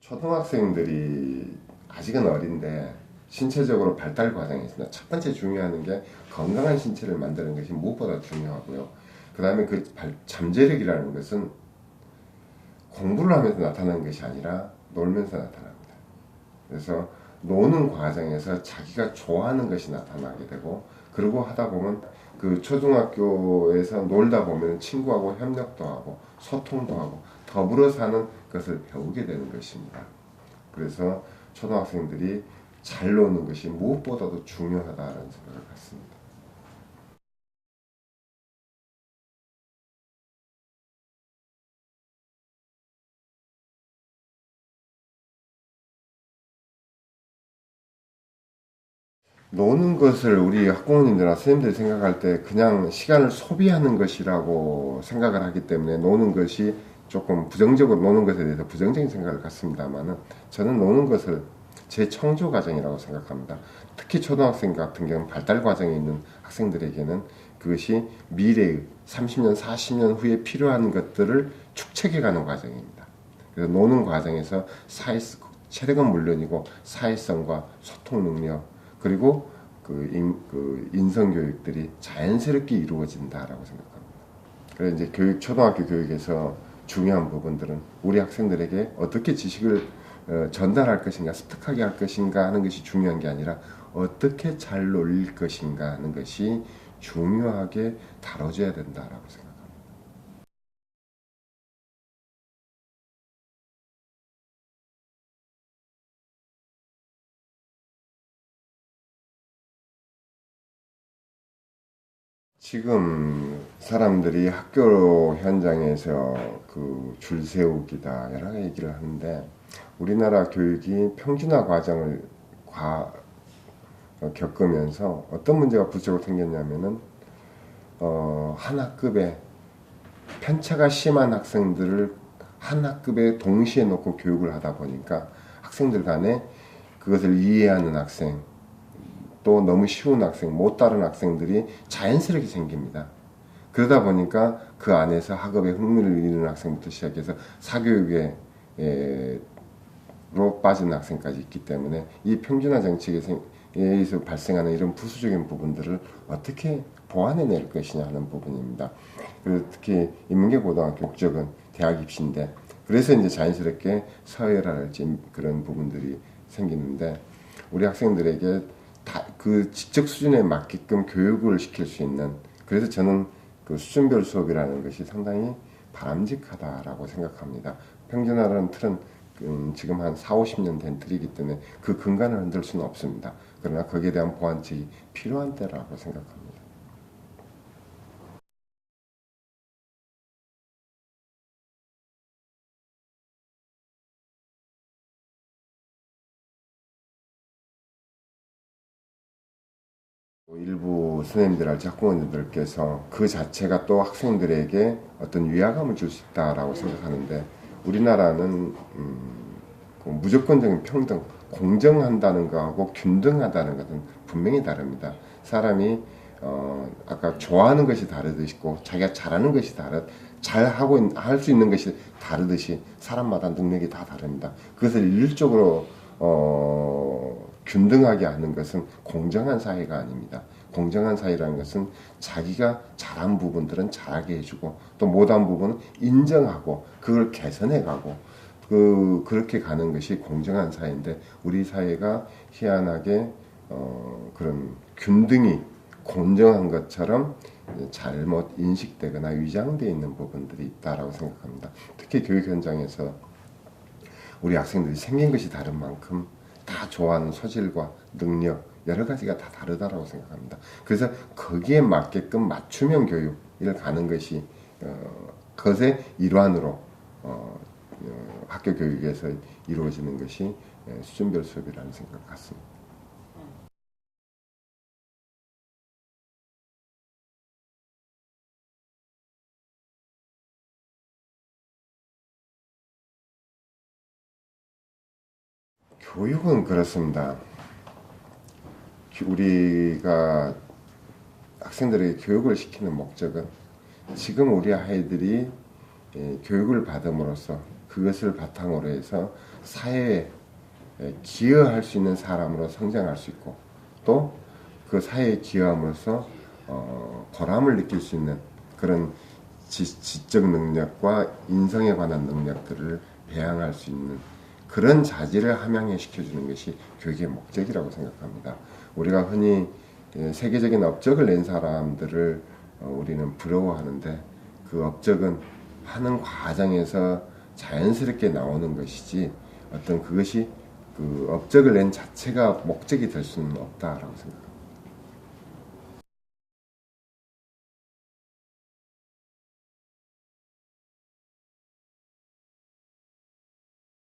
초등학생들이 아직은 어린데 신체적으로 발달 과정이 있습니다. 첫 번째 중요한 게 건강한 신체를 만드는 것이 무엇보다 중요하고요. 그 다음에 그 잠재력이라는 것은 공부를 하면서 나타나는 것이 아니라 놀면서 나타납니다. 그래서 노는 과정에서 자기가 좋아하는 것이 나타나게 되고, 그러고 하다 보면 그 초등학교에서 놀다 보면 친구하고 협력도 하고 소통도 하고 더불어 사는 것을 배우게 되는 것입니다. 그래서 초등학생들이 잘 노는 것이 무엇보다도 중요하다는 생각을 갖습니다. 노는 것을 우리 학부모님들이나 선생님들이 생각할 때 그냥 시간을 소비하는 것이라고 생각을 하기 때문에 노는 것이 조금 부정적으로, 노는 것에 대해서 부정적인 생각을 갖습니다만은, 저는 노는 것을 제 청조 과정이라고 생각합니다. 특히 초등학생 같은 경우는 발달 과정에 있는 학생들에게는 그것이 미래의 30년, 40년 후에 필요한 것들을 축적해가는 과정입니다. 그래서 노는 과정에서 체력은 물론이고 사회성과 소통 능력, 그리고 그 인성 교육들이 자연스럽게 이루어진다라고 생각합니다. 그래서 이제 초등학교 교육에서 중요한 부분들은 우리 학생들에게 어떻게 지식을 전달할 것인가, 습득하게 할 것인가 하는 것이 중요한 게 아니라 어떻게 잘 놀릴 것인가 하는 것이 중요하게 다뤄져야 된다라고 생각합니다. 지금 사람들이 학교 현장에서 그 줄 세우기다 여러 가지 얘기를 하는데, 우리나라 교육이 평준화 과정을 겪으면서 어떤 문제가 부수적으로 생겼냐면은 한 학급에 편차가 심한 학생들을 한 학급에 동시에 놓고 교육을 하다 보니까 학생들 간에 그것을 이해하는 학생, 또 너무 쉬운 학생, 못 따른 학생들이 자연스럽게 생깁니다. 그러다 보니까 그 안에서 학업에 흥미를 잃는 학생부터 시작해서 사교육에 로 빠진 학생까지 있기 때문에 이 평준화 정책에 의해서 발생하는 이런 부수적인 부분들을 어떻게 보완해낼 것이냐 하는 부분입니다. 그리고 특히 인문계고등학교 목적은 대학 입시인데, 그래서 이제 자연스럽게 서열화랄지 그런 부분들이 생기는데, 우리 학생들에게 다 그 지적 수준에 맞게끔 교육을 시킬 수 있는, 그래서 저는 그 수준별 수업이라는 것이 상당히 바람직하다라고 생각합니다. 평준화라는 틀은 지금 한 4, 50년 된 틀이기 때문에 그 근간을 흔들 수는 없습니다. 그러나 거기에 대한 보완책이 필요한 때라고 생각합니다. 일부 선생님들할지 학부모님들께서 그 자체가 또 학생들에게 어떤 위화감을 줄 수 있다라고 생각하는데, 우리나라는 그 무조건적인 평등, 공정한다는 거하고 균등하다는 것은 분명히 다릅니다. 사람이 아까 좋아하는 것이 다르듯이고 자기가 잘하는 것이 잘하고 할 수 있는 것이 다르듯이 사람마다 능력이 다 다릅니다. 그것을 일률적으로 균등하게 하는 것은 공정한 사회가 아닙니다. 공정한 사회라는 것은 자기가 잘한 부분들은 잘하게 해주고, 또 못한 부분은 인정하고 그걸 개선해가고, 그렇게 가는 것이 공정한 사회인데, 우리 사회가 희한하게 그런 균등이 공정한 것처럼 잘못 인식되거나 위장되어 있는 부분들이 있다라고 생각합니다. 특히 교육 현장에서 우리 학생들이 생긴 것이 다른 만큼 다 좋아하는 소질과 능력, 여러 가지가 다 다르다라고 생각합니다. 그래서 거기에 맞게끔 맞춤형 교육을 가는 것이 그것의 일환으로 학교 교육에서 이루어지는 것이 수준별 수업이라는 생각 같습니다. 교육은 그렇습니다. 우리가 학생들에게 교육을 시키는 목적은 지금 우리 아이들이 교육을 받음으로써 그것을 바탕으로 해서 사회에 기여할 수 있는 사람으로 성장할 수 있고 또 그 사회에 기여함으로써 보람을 느낄 수 있는 그런 지적 능력과 인성에 관한 능력들을 배양할 수 있는 그런 자질을 함양해 시켜주는 것이 교육의 목적이라고 생각합니다. 우리가 흔히 세계적인 업적을 낸 사람들을 우리는 부러워하는데 그 업적은 하는 과정에서 자연스럽게 나오는 것이지 어떤 그것이 그 업적을 낸 자체가 목적이 될 수는 없다라고 생각합니다.